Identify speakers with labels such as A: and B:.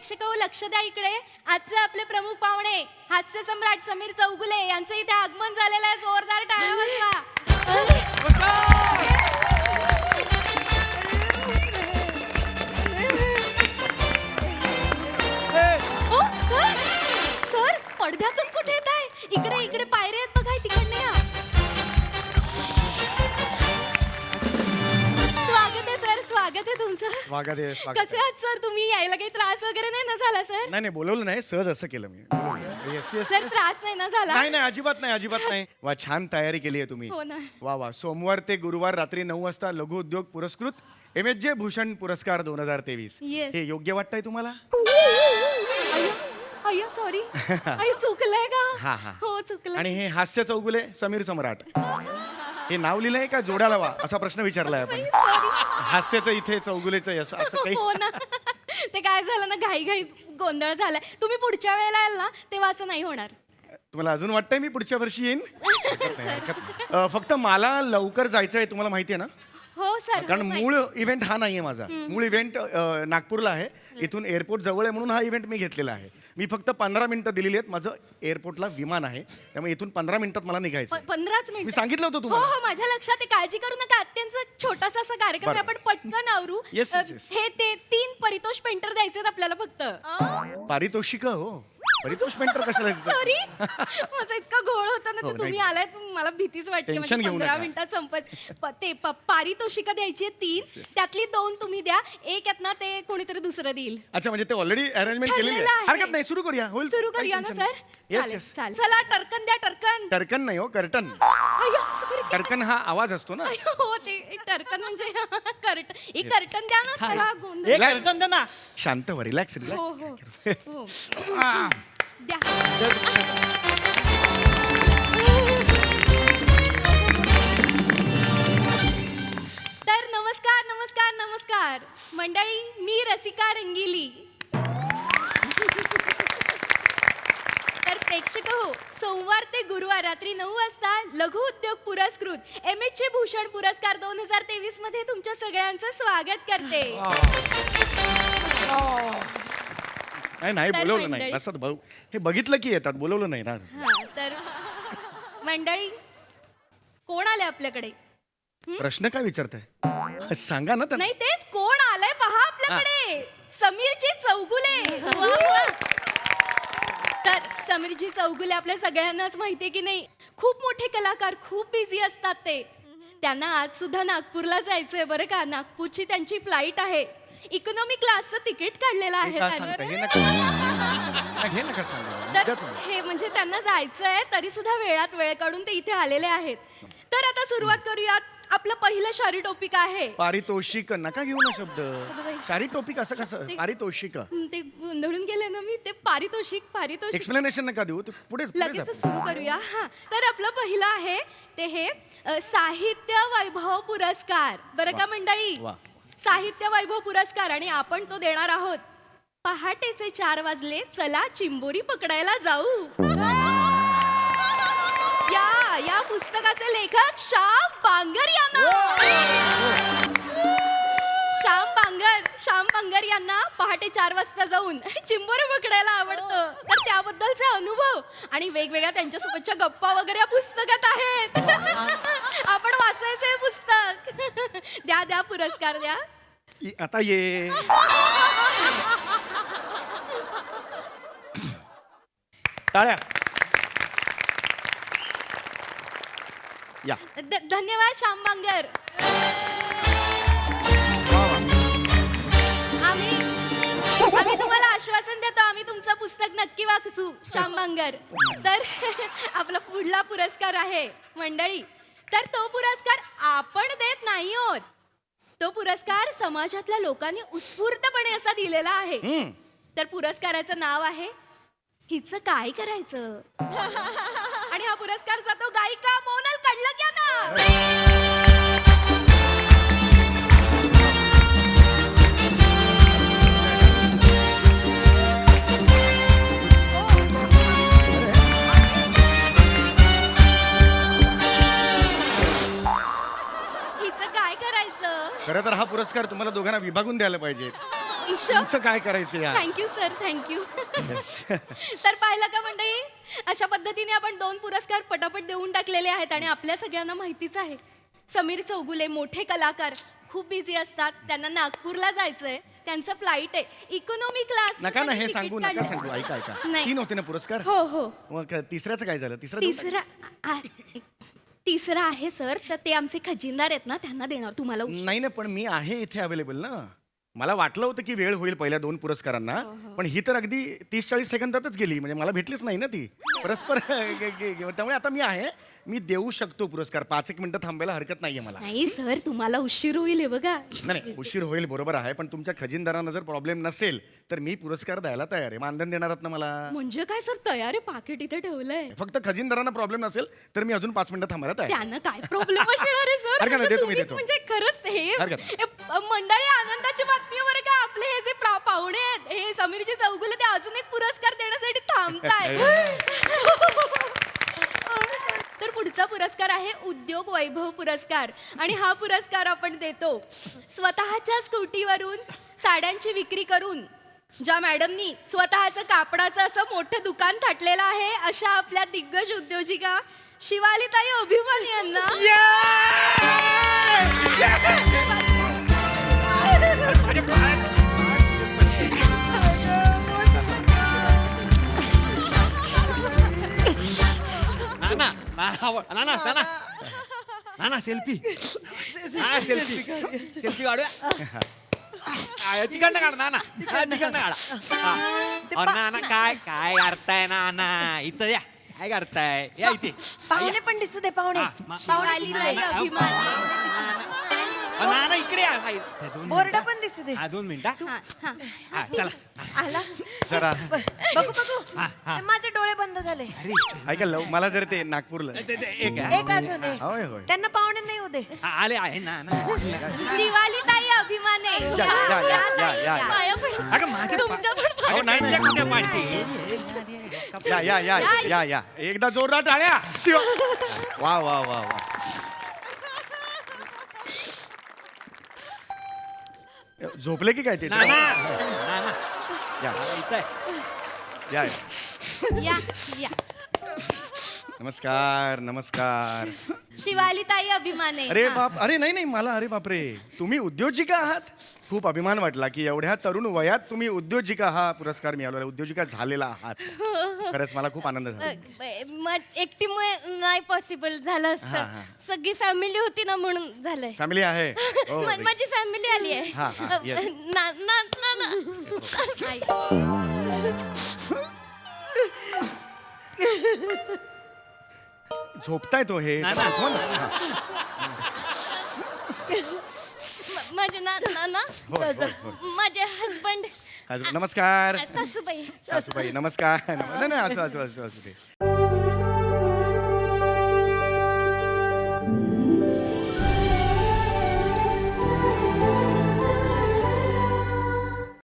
A: प्रेक्षक हो लक्ष द्या इकडे. आजचे आपले प्रमुख पाहुणे हास्य सम्राट समीर चौगुले यांचं इथे आगमन झालेलं आहे. जोरदार टाळ्या वाजवा. ओ सर, सर पडद्यातून कुठे येत आहे? इकडे इकडे पायऱ्या आहेत बघा, तिकडे या. स्वागत आहे सर, स्वागत आहे तुमचं.
B: स्वागत आहे, स्वागत
A: कसे आहात सर तुम्ही? यायला काही त्रास वगैरे नाही ना झाला सर?
B: नाही बोलवलं नाही, सहज असं केलं मी. येस येस
A: सर त्रास नाही ना झाला?
B: नाही अजिबात नाही, अजिबात नाही. वा, छान तयारी केली आहे तुम्ही.
A: हो ना.
B: वा, सोमवार ते गुरुवार रात्री 9 वाजता लघु उद्योग पुरस्कृत MHJ भूषण पुरस्कार 2023.
A: Yes.
B: हे योग्य वाटतंय तुम्हाला?
A: अय्या सॉरी. अय्या चुकलंय का?
B: हा हा.
A: हो चुकलं.
B: आणि हे हास्य चौगुले समीर सम्राट, हे नाव लिहिलंय का जोड्या लावा असा प्रश्न विचारलाय आपण.
A: सॉरी.
B: हास्याचं इथे चौगुलेचं असं असं काही.
A: हो ना. ते काय झालं ना, घाई घाई गोंधळ झालाय. तुम्ही पुढच्या वेळेला याल ना तेव्हा असं नाही होणार.
B: तुम्हाला अजून वाटतंय मी पुढच्या वर्षी येईन? फक्त मला लवकर जायचं आहे, तुम्हाला माहिती आहे ना.
A: हो सर.
B: कारण मूळ इव्हेंट हा नाहीये माझा. मूळ इव्हेंट नागपूरला आहे. इथून एअरपोर्ट जवळ आहे म्हणून हा इव्हेंट मी घेतलेला आहे. मी फक्त 15 मिनिटं दिलेली आहेत. माझं एअरपोर्टला विमान आहे, त्यामुळे इथून 15 मिनिटात मला निघायचं.
A: 15च मिनिट
B: मी सांगितलं होतं
A: हो
B: तुम्हाला.
A: हो माझ्या लक्षात आहे. काळजी करू नका. अत्यंत छोटासा असा कार्यक्रम आहे.
B: बरं.
A: आपण पटकन आवरू.
B: Yes, yes, yes.
A: हे ते 3 परितोष पेंटर द्यायचे आपल्याला फक्त.
B: पारितोषिक हो, परितोष पेंटर कशाला द्यायचं?
A: सॉरी. माझा इतका घोळ होता ना,
B: हो,
A: तर तुम्ही
B: नाही.
A: आलाय मला भीतीच वाटते.
B: टेन्शन घेऊ
A: 15
B: नका.
A: मिनिटात संपत. पारितोषिका द्यायची 3, त्यातली 2 तुम्ही द्या. एक यात ना ते कोणीतरी दुसरं देईल.
B: अच्छा, म्हणजे ते ऑलरेडी अरेंजमेंट केलेली
A: ठरलेलं
B: आहे.
A: आहे.
B: हरकत नाही, सुरू करूया. होईल.
A: सुरू करूया ना सर?
B: येस
A: चालेल,
B: येस.
A: चालेल. चला टर्कन द्या, टर्कन.
B: टर्कन नाही हो, कर्टन.
A: अय्यो, sorry.
B: टर्कन हा आवाज असतो ना.
A: अय्यो, हो ते टर्कन म्हणजे कर्टन. एक कर्टन द्या ना, चला गोंधळ.
C: एक कर्तन दे ना.
B: शांत व्हा, रिलॅक्स
A: हो
B: रिलॅक्स.
A: हो हो. द्या. तर नमस्कार नमस्कार नमस्कार मंडळी, मी रसिका रंगिली. तर प्रेक्षक हो, सोमवार ते गुरुवार रात्री 9 वाजता लघु उद्योग पुरस्कृत MHJ भूषण पुरस्कार 2023 मध्ये तुमच्या सगळ्यांचं स्वागत करते.
B: नाही
A: तर
B: बोलवलं नाही.
A: मंडळी-
B: असं भाऊ हे बघितलं की येतात, बोलवलं नाही ना.
A: हा, तर मंडळी कोण आले आपल्याकडे?
B: प्रश्न काय विचारताय? सांगा ना.
A: नाही तेच, कोण आलंय पहा आपल्याकडे. समीरजी चौगुले. तर समीरजी चौगुले आपल्या सगळ्यांनाच माहितीये की नाही, खूप मोठे कलाकार, खूप बिझी असतात ते. त्यांना आज सुद्धा नागपूरला जायचंय बरं का. नागपूरची त्यांची फ्लाईट आहे. इकॉनॉमी क्लासचं तिकीट काढलेलं आहे
B: हे का
A: त्यांनी.
B: सांगता? हे नका सांगा.
A: तर
B: उद्याच बोला.
A: हे म्हणजे त्यांना जायचंय, तरी सुद्धा वेळात वेळ काढून ते इथे आलेले आहेत. तर आता सुरुवात करूयात. आपलं पहिलं शारी टॉपिक आहे.
B: पारितोषिक नका घेऊ ना शब्द. सारी टॉपिक असं कसं? पारितोषिक
A: ते गोंधळून गेले ना मी. ते पारितोषिक
B: एक्सप्लेनेशन नका देऊ. पुढे
A: लगेच सुरू करूया. हा, तर आपलं पहिलं आहे ते हे साहित्य वैभव पुरस्कार बरं का मंडळी.
B: वा.
A: साहित्य वैभव पुरस्कार, आणि आपण तो देणार आहोत. पहाटेचे 4 वाजले, चला चिंबोरी पकडायला जाऊ. या पुस्तकाचे लेखक श्याम बांगर यांना. श्याम बांगर यांना पहाटे 4 वाजता जाऊन चिंबोरी पकडायला आवडतं. तर त्याबद्दलचे अनुभव आणि वेगवेगळ्या त्यांच्यासोबतच्या गप्पा वगैरे या पुस्तकात आहेत. आपण वाचायचं हे पुस्तक. द्या पुरस्कार द्या.
B: आता ये. टाळ्या. या.
A: धन्यवाद श्याम बांगर. आम्ही तुम्हाला आश्वासन देतो, आम्ही तुमचं पुस्तक नक्की वाचू श्याम बांगर. तर आपला पुढला पुरस्कार आहे मंडळी. तर तो पुरस्कार आपण देत नाही आहोत. तो पुरस्कार समाजातल्या लोकांनी उत्स्फूर्तपणे असा दिलेला आहे. तर पुरस्काराचं नाव आहे हिचं काय करायचं. आणि हा पुरस्कार जातो गायिका मोनाल कडलक यांना. हिचं काय करायचं.
B: खरं तर हा पुरस्कार तुम्हाला दोघांना विभागून द्यायला पाहिजे.
A: ईशव
B: तुमचं काय करायचं यार
A: थँक्यू सर थँक्यू
B: Yes.
A: तर पाहिलं का मंडळी अशा पद्धतीने आपण 2 पुरस्कार पटापट देऊन टाकलेले आहेत आणि आपल्या सगळ्यांना माहितीच आहे समीर चौगुले मोठे कलाकार खूप बिझी असतात त्यांना नागपूरला जायचंय त्यांचं फ्लाईट आहे इकॉनॉमी क्लास
B: नका ना हे सांगू नका सांगू ऐका ऐका
A: नाही.
B: 3 होते ना पुरस्कार
A: हो हो
B: मग तिसऱ्याचं काय झालं तिसरा देऊ टाका.
A: तिसरा आहे सर तर ते आमचे खजिनदार आहेत ना त्यांना देणार तुम्हाला
B: नाही ना पण मी आहे इथे अवेलेबल ना मला वाटलं होतं की वेळ होईल पहिल्या 2 पुरस्कारांना पण ही तर अगदी 30-40 सेकंदातच गेली म्हणजे मला भेटलीच नाही ना ती परस्पर त्यामुळे आता मी आहे मी देऊ शकतो पुरस्कार 5-1 मिनिटं थांबायला हरकत नाहीये मला
A: नाही सर तुम्हाला उशीर होईल हे बघा
B: नाही उशीर होईल बरोबर आहे पण तुमच्या खजिनदारांना जर प्रॉब्लेम नसेल तर मी पुरस्कार द्यायला तयार आहे मानधन देणार आहात ना मला
A: म्हणजे काय सर तयारी पाकिट इथे ठेवलंय
B: फक्त खजिनदारांना प्रॉब्लेम नसेल तर मी अजून 5 मिनिटं थांबायला तयार आहे.
A: त्यानं काय प्रॉब्लेम असणार आहे सर
B: हरकत नाही, देतो मी,
A: तुम्ही
B: देतो.
A: म्हणजे खरंच
B: हरकत
A: हे मंडळी आनंदाची बातमी बरं का आपले हे जे पाहुणे आहेत हे समीरचे चौगुले ते अजून एक पुरस्कार देण्यासाठी थांबताय तर पुढचा पुरस्कार आहे उद्योग वैभव पुरस्कार आणि हा पुरस्कार आपण देतो स्वतःच्या स्कूटीवरून साड्यांची विक्री करून ज्या मॅडमनी स्वतःचं कापडाचं असं मोठं दुकान थाटलेलं आहे अशा आपल्या दिग्गज उद्योजिका शिवालीताई अभिमानी यांना
C: ना सेल्फी सेल्फी काढूया तिकडनं काढ ना तिकडनं काढा ना काय काय करताय ना इथं या काय करताय या इथे
D: पाहुणे पण दिसू दे पाहुणे
A: शिवालीताई अभिमानी
C: ना इकडे या साईड.
D: बोर्ड पण दिसू दे
C: 2 मिनिटं
A: हा, हा.
C: हा, चला
D: आला
B: जरा
D: बघू बघू
C: हा.
D: माझे डोळे बंद झाले
B: ऐका मला जर ते नागपूरला
C: एक आहे.
D: एक अजून एक.
B: होय होय
D: त्यांना पाहुणे नाही होऊ दे
C: आले आहे ना
A: शिवालीताई अभिमाने
B: या.
A: पाया पडू.
C: अगं माझ्या
A: तुमच्या पण
B: अहो, नाही, नाही.
C: कुठे पाडते?
B: या एकदा जोरदार टाळ्या शिवा वा वा वा वा झोपले की काय ते
C: ना, ना, ना.
B: या
C: इथं आहे.
B: या
A: या या
B: नमस्कार नमस्कार
A: शिवालीताई अभिमाने
B: अरे
A: हा.
B: बाप अरे नाही मला अरे बापरे तुम्ही उद्योजिका आहात खूप अभिमान वाटला की एवढ्या तरुण वयात तुम्ही उद्योजिका हा पुरस्कार मिळाला उद्योजिका झालेला आहात खरंच मला खूप आनंद झाला
E: एकटीमुळे नाही पॉसिबल झालं
B: हा,
E: असतं सगळी फॅमिली होती ना म्हणून झालंय
B: फॅमिली आहे हो,
E: माझी फॅमिली आली
B: हा, हा, yes.
E: आहे ना ना ना ना
A: आई.
B: झोपताय तो हे
C: ना, ना.
B: हो ना. हा.
E: माझे ना ना ना
B: होय, होय, होय.
E: माझे हजबंड
B: नमस्कार
E: सासूबाई
B: सासूबाई नमस्कार नाही असू असू असू असू दे